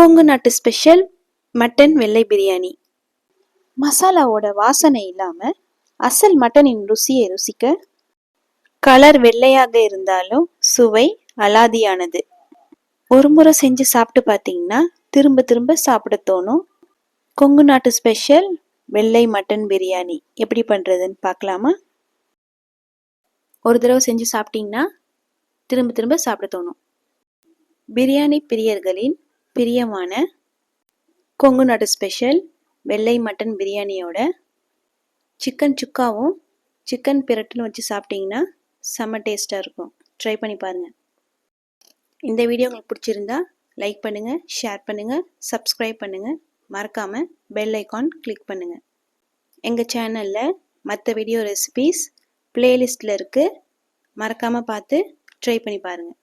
கொங்கு நாட்டு special mutton வெள்ளை பிரியாணி. மசாலாவோட வாசனை இல்லாமல் அசல் மட்டனின் ருசியை ருசிக்க கலர் வெள்ளையாக இருந்தாலும் சுவை அலாதியானது. ஒரு முறை செஞ்சு சாப்பிட்டு பார்த்தீங்கன்னா திரும்ப திரும்ப சாப்பிட தோணும். கொங்கு நாட்டு ஸ்பெஷல் வெள்ளை மட்டன் பிரியாணி எப்படி பண்ணுறதுன்னு பார்க்கலாமா? ஒரு தடவை செஞ்சு சாப்பிட்டீங்கன்னா திரும்ப திரும்ப சாப்பிட தோணும். பிரியாணி பிரியர்களின் பிரியமான கொங்கு நாட்டு ஸ்பெஷல் வெள்ளை மட்டன் பிரியாணியோட சிக்கன் சுக்காவும் சிக்கன் பிரட்டலும் வச்சு சாப்பிட்டிங்கன்னா செம்ம டேஸ்ட்டாக இருக்கும். ட்ரை பண்ணி பாருங்கள். இந்த வீடியோ உங்களுக்கு பிடிச்சிருந்தா லைக் பண்ணுங்கள், ஷேர் பண்ணுங்கள், சப்ஸ்கிரைப் பண்ணுங்கள். மறக்காமல் பெல் ஐக்கான் கிளிக் பண்ணுங்கள். எங்கள் சேனலில் மற்ற வீடியோ ரெசிபீஸ் பிளேலிஸ்ட்டில் இருக்குது. மறக்காமல் பார்த்து ட்ரை பண்ணி பாருங்கள்.